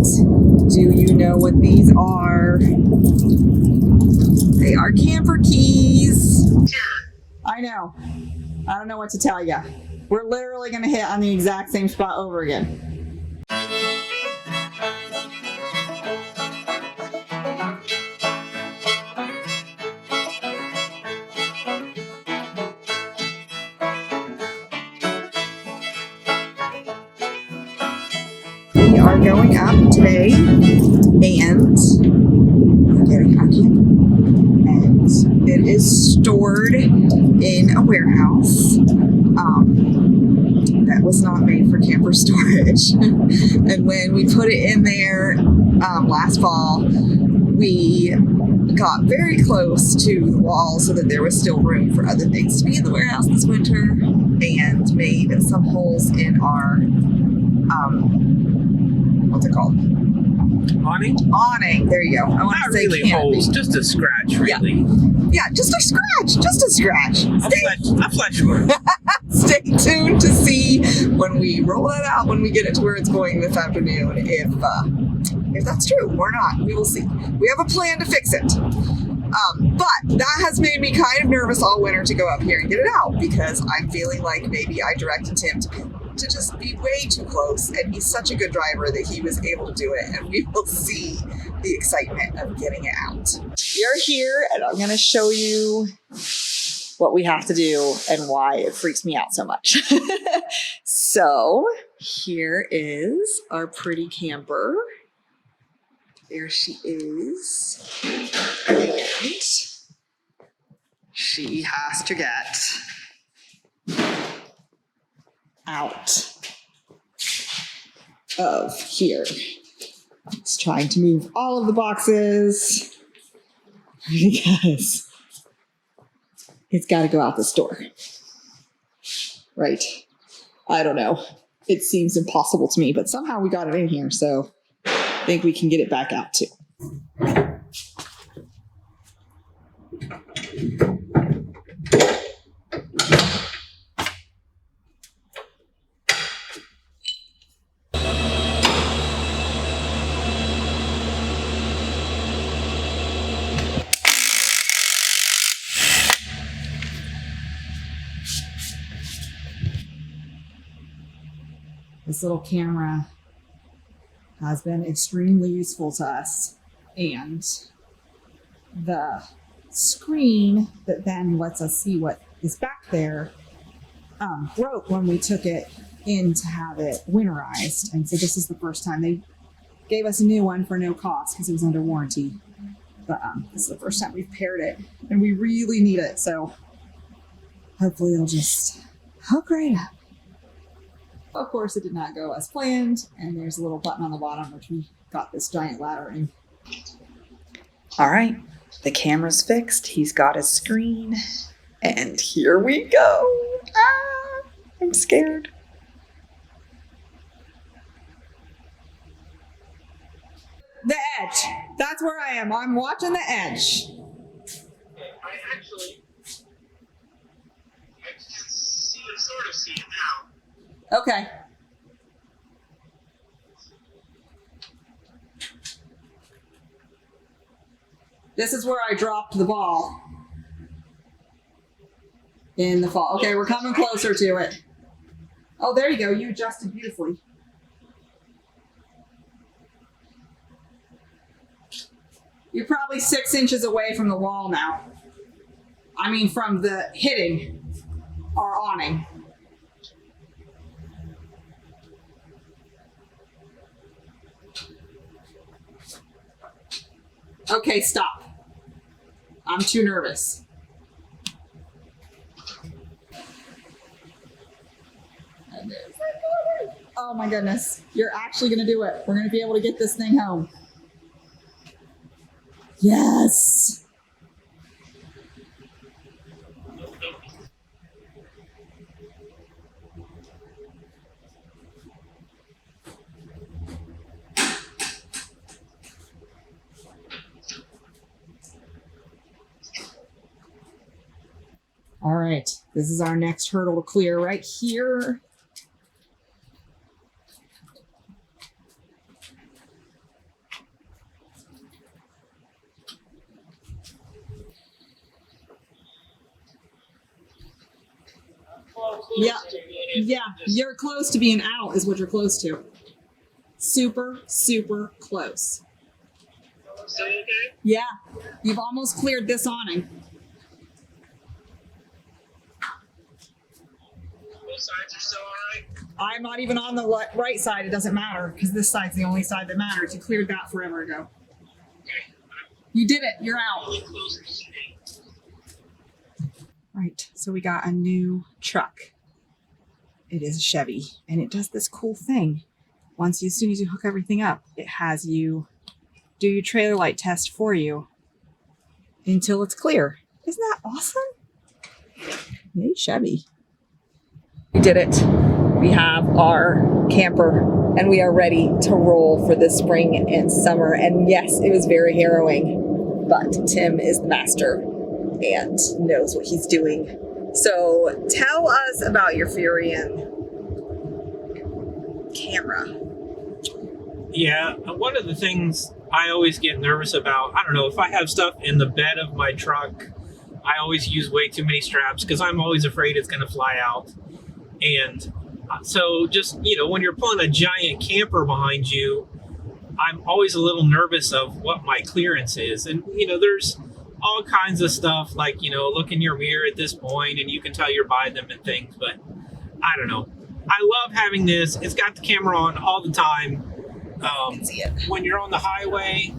Do you know what these are? They are camper keys. I know. I don't know what to tell you. We're literally going to hit on the exact same spot over again. We are going up today, and we're getting our camper. And it is stored in a warehouse that was not made for camper storage. And when we put it in there last fall, we got very close to the wall so that there was still room for other things to be in the warehouse this winter, and made some holes in our what's it called? Awning? Awning. There you go. I want to say really holes, just a scratch, really. Yeah, just a scratch. Just a scratch. A flesh wound. Stay tuned to see when we roll that out, when we get it to where it's going this afternoon, if that's true or not. We will see. We have a plan to fix it. But that has made me kind of nervous all winter to go up here and get it out, because I'm feeling like maybe I directed him to just be way too close, and he's such a good driver that he was able to do it, and we will see the excitement of getting it out. You're here, and I'm going to show you what we have to do and why it freaks me out so much. So here is our pretty camper. There she is. And she has to get out of here. It's trying to move all of the boxes because it's got to go out this door. Right. I don't know. It seems impossible to me, but somehow we got it in here, so I think we can get it back out too. This little camera has been extremely useful to us, and the screen that then lets us see what is back there broke when we took it in to have it winterized, and so this is the first time. They gave us a new one for no cost because it was under warranty, but this is the first time we've paired it, and we really need it, so hopefully it'll just hook right up. Of course, it did not go as planned, and there's a little button on the bottom, which we got this giant ladder in. All right, the camera's fixed. He's got his screen, and here we go. Ah, I'm scared. The edge. That's where I am. I'm watching the edge. I can sort of see it now. Okay. This is where I dropped the ball in the fall. Okay, we're coming closer to it. Oh, there you go. You adjusted beautifully. You're probably 6 inches away from the wall now. I mean, from the hitting our awning. Okay, stop. I'm too nervous. Oh my goodness. You're actually going to do it. We're going to be able to get this thing home. Yes. All right, this is our next hurdle to clear right here. Yeah. Yeah, you're close to being out is what you're close to. Super, super close. Still okay? Yeah, you've almost cleared this awning. Both sides are still alright? I'm not even on the right side. It doesn't matter because this side's the only side that matters. You cleared that forever ago. Okay. You did it. You're out. Really close to seeing. Right. So we got a new truck. It is a Chevy, and it does this cool thing. As soon as you hook everything up, it has you do your trailer light test for you until it's clear. Isn't that awesome? Yay, Chevy. We did it. We have our camper and we are ready to roll for the spring and summer. And yes, it was very harrowing, but Tim is the master and knows what he's doing. So tell us about your Furion camera. Yeah, one of the things I always get nervous about, I don't know, if I have stuff in the bed of my truck, I always use way too many straps because I'm always afraid it's going to fly out. And so just, when you're pulling a giant camper behind you, I'm always a little nervous of what my clearance is. And, there's all kinds of stuff like, look in your mirror at this point and you can tell you're by them and things. But I don't know. I love having this. It's got the camera on all the time. See it. When you're on the highway,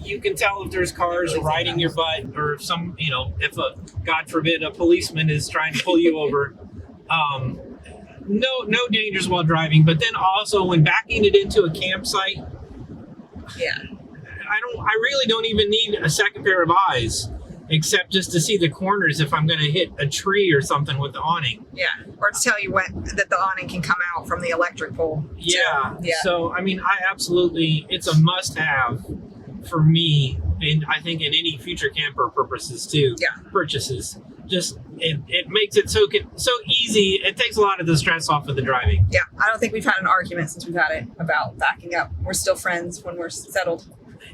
you can tell if there's cars riding your butt or if God forbid, a policeman is trying to pull you over. No dangers while driving, but then also when backing it into a campsite, Yeah. I really don't even need a second pair of eyes except just to see the corners if I'm going to hit a tree or something with the awning. Yeah. Or to tell you that the awning can come out from the electric pole. Yeah. Yeah. So, it's a must have for me. And I think in any future camper purposes too. Yeah. Purchases. Just, it makes it so easy. It takes a lot of the stress off of the driving. Yeah. I don't think we've had an argument since we've had it about backing up. We're still friends when we're settled.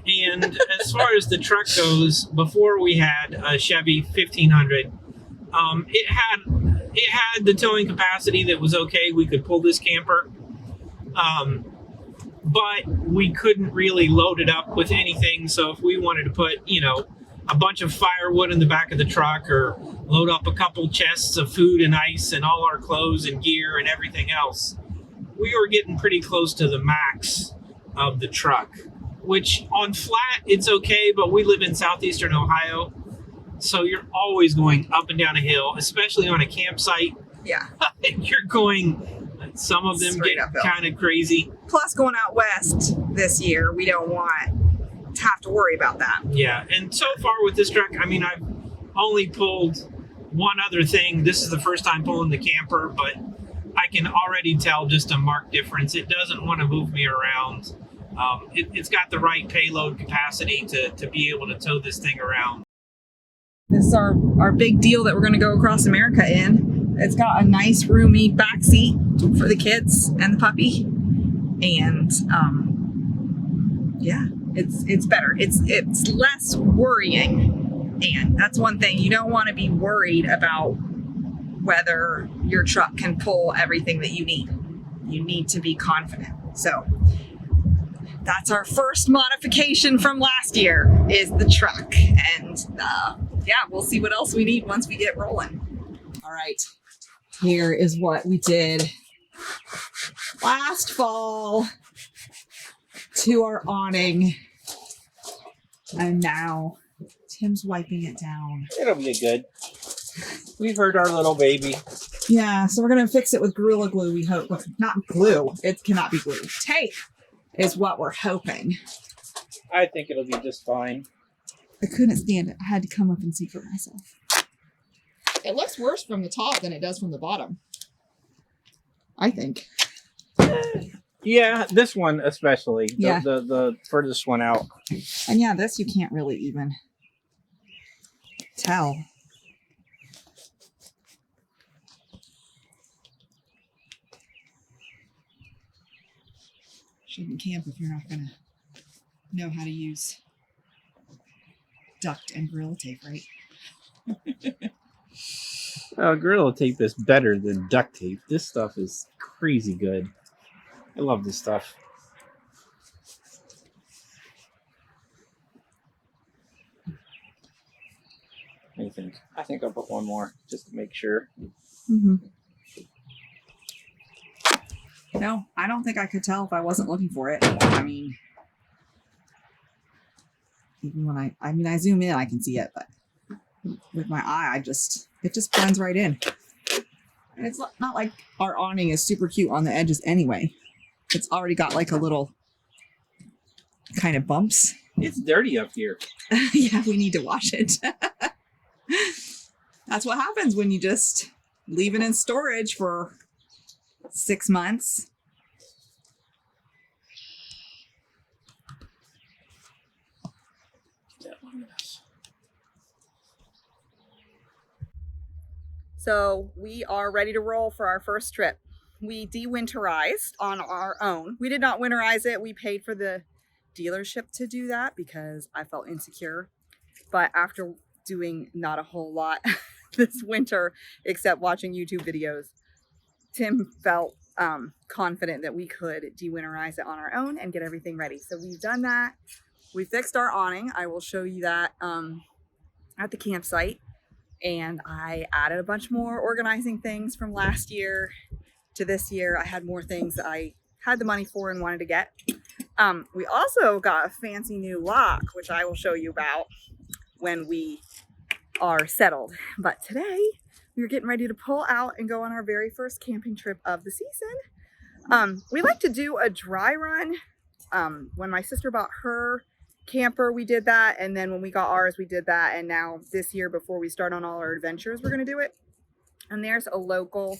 And as far as the truck goes, before we had a Chevy 1500, it had the towing capacity that was okay. We could pull this camper, but we couldn't really load it up with anything. So if we wanted to put, a bunch of firewood in the back of the truck or load up a couple chests of food and ice and all our clothes and gear and everything else, we were getting pretty close to the max of the truck. Which on flat, it's okay, but we live in southeastern Ohio, so you're always going up and down a hill, especially on a campsite. Yeah. You're going, some of them Straight get uphill. kind of crazy. Plus, going out west this year, we don't want to have to worry about that. Yeah, and so far with this truck, I've only pulled one other thing. This is the first time pulling the camper, but I can already tell just a marked difference. It doesn't want to move me around. It's got the right payload capacity to be able to tow this thing around. This is our big deal that we're going to go across America in. It's got a nice roomy back seat for the kids and the puppy. And it's better. It's less worrying. And that's one thing. You don't want to be worried about whether your truck can pull everything that you need. You need to be confident. So that's our first modification from last year is the truck. And we'll see what else we need once we get rolling. All right. Here is what we did last fall to our awning. And now Tim's wiping it down. It'll be good. We've heard our little baby. Yeah, so we're going to fix it with Gorilla Glue, we hope. Not glue. It cannot be glue. Tape is what we're hoping. I think it'll be just fine. I couldn't stand it. I had to come up and see for myself. It looks worse from the top than it does from the bottom. I think. Yeah, this one especially. Yeah. The furthest one out. And yeah, this you can't really even tell. Shouldn't camp if you're not going to know how to use duct and Gorilla Tape, right? Gorilla tape is better than duct tape. This stuff is crazy good. I love this stuff. What do you think? I think I'll put one more just to make sure. Mm-hmm. No, I don't think I could tell if I wasn't looking for it. I mean, even when I zoom in, I can see it, but with my eye, it just blends right in. And it's not like our awning is super cute on the edges anyway. It's already got like a little kind of bumps. It's dirty up here. Yeah, we need to wash it. That's what happens when you just leave it in storage for 6 months. So we are ready to roll for our first trip. We de-winterized on our own. We did not winterize it. We paid for the dealership to do that because I felt insecure. But after doing not a whole lot this winter, except watching YouTube videos, Tim felt confident that we could de-winterize it on our own and get everything ready. So we've done that. We fixed our awning. I will show you that at the campsite. And I added a bunch more organizing things from last year to this year. I had more things that I had the money for and wanted to get. We also got a fancy new lock, which I will show you about when we are settled. But today we're getting ready to pull out and go on our very first camping trip of the season. We like to do a dry run. When my sister bought her camper, we did that, and then when we got ours, we did that, and now this year, before we start on all our adventures, we're going to do it. And there's a local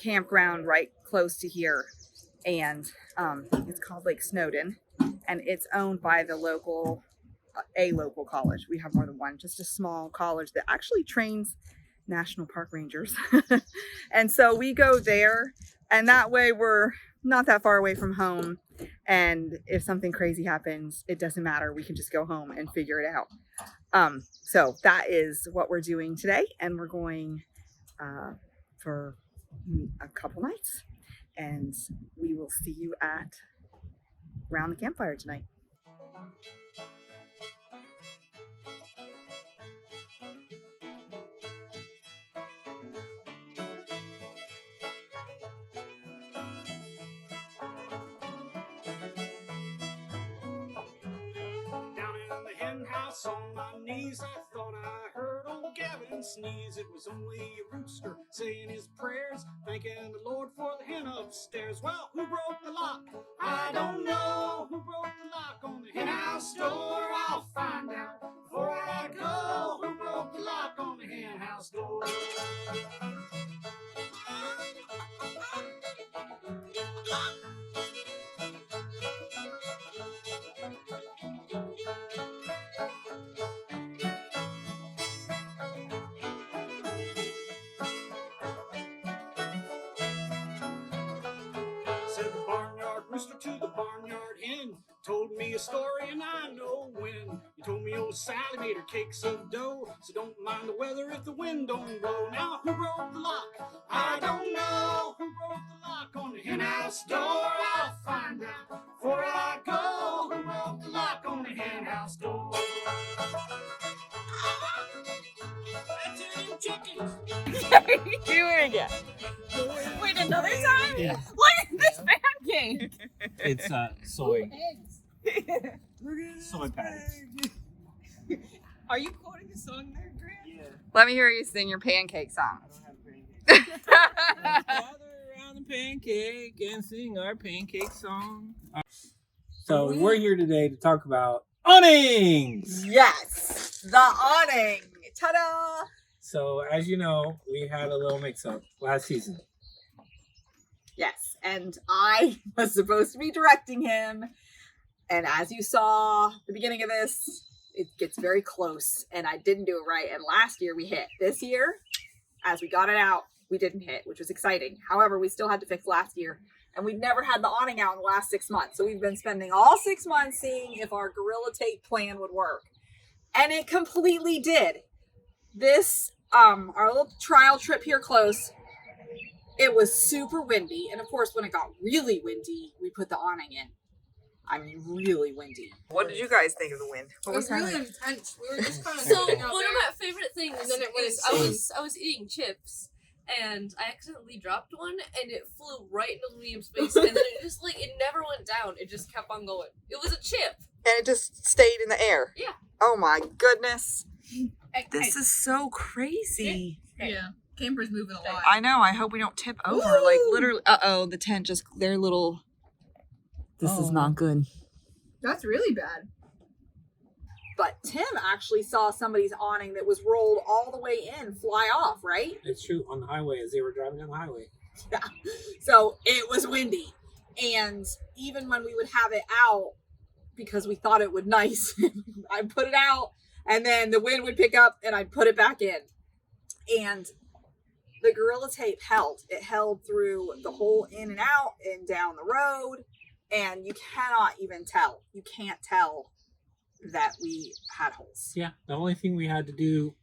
campground right close to here, and it's called Lake Snowden, and it's owned by the local college. We have more than one, just a small college that actually trains national park rangers. And so we go there, and that way we're not that far away from home. And if something crazy happens, it doesn't matter. We can just go home and figure it out. So that is what we're doing today. And we're going for a couple nights. And we will see you at around the campfire tonight. House on my knees, I thought I heard old Gavin sneeze. It was only a rooster saying his prayers, thanking the Lord for the hen upstairs. Well, who broke the lock? I don't know. Who broke the lock on the hen house door? I'll find out before I go. Who broke the lock on the hen house door? Said the barnyard rooster to the barnyard hen, told me a story and I know when. You told me old Sally made her cakes of dough, so don't mind the weather if the wind don't blow. Now who broke the lock? I don't know. Who broke the lock on the hen house door? I'll find out before I go. Who broke the lock on the hen house door? Chickens. Doing it. Wait, another time? Yeah. Look at this pancake. It's soy. Soy patties. Are you quoting a song there, Grant? Yeah. Let me hear you sing your pancake song. I don't have pancakes. Let's gather around the pancake and sing our pancake song. So we're here today to talk about awnings. Yes, the awning. Ta-da! So as you know, we had a little mix-up last season. Yes, and I was supposed to be directing him. And as you saw at the beginning of this, it gets very close, and I didn't do it right. And last year we hit. This year, as we got it out, we didn't hit, which was exciting. However, we still had to fix last year, and we'd never had the awning out in the last 6 months. So we've been spending all 6 months seeing if our Gorilla Tape plan would work. And it completely did. This our little trial trip here close, it was super windy. And of course, when it got really windy, we put the awning in. I mean, really windy. What did you guys think of the wind? What was really intense. We were just kind of So sitting out one of there. my favorite things And then it went is I was eating chips and I accidentally dropped one and it flew right into Liam's face and then it just it never went down. It just kept on going. It was a chip. And it just stayed in the air. Yeah. Oh my goodness. This is so crazy. Yeah. Camper's moving a lot. I know. I hope we don't tip over. Like literally. The tent just. They're little. This is not good. That's really bad. But Tim actually saw somebody's awning that was rolled all the way in fly off, right? It's true, on the highway as they were driving down the highway. Yeah. So it was windy. And even when we would have it out, because we thought it would nice, I'd put it out and then the wind would pick up and I'd put it back in. And the Gorilla Tape held. It held through the whole in and out and down the road. And you cannot even tell. You can't tell that we had holes. Yeah, the only thing we had to do,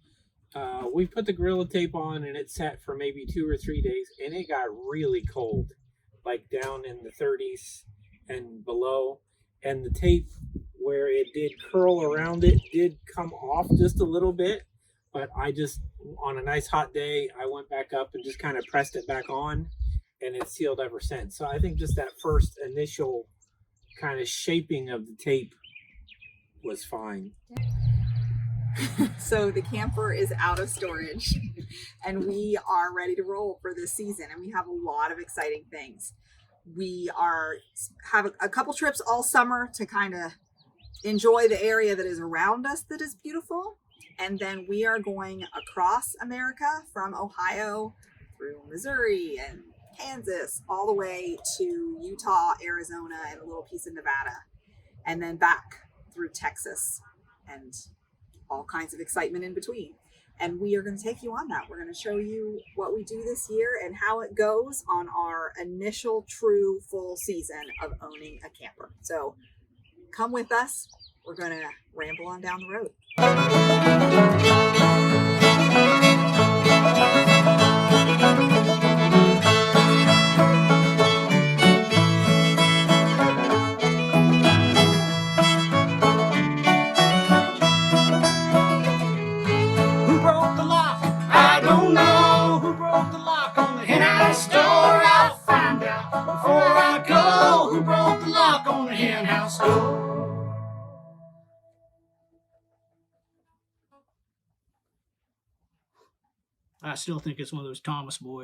we put the Gorilla Tape on and it sat for maybe 2 or 3 days and it got really cold, like down in the 30s and below. And the tape, where it did curl around it, did come off just a little bit. But I just, on a nice hot day, I went back up and just kind of pressed it back on and it's sealed ever since. So I think just that first initial kind of shaping of the tape was fine. So the camper is out of storage and we are ready to roll for this season, and we have a lot of exciting things. We have a couple trips all summer to kind of enjoy the area that is around us that is beautiful, and then we are going across America from Ohio through Missouri and Kansas all the way to Utah, Arizona, and a little piece of Nevada, and then back through Texas and all kinds of excitement in between. And we are going to take you on that. We're going to show you what we do this year and how it goes on our initial true full season of owning a camper. So come with us. We're going to ramble on down the road. Who broke the lock? I don't know. Who broke the lock on the henhouse door? I'll find out before I go. Who broke the lock on the henhouse door? I still think it's one of those Thomas boys.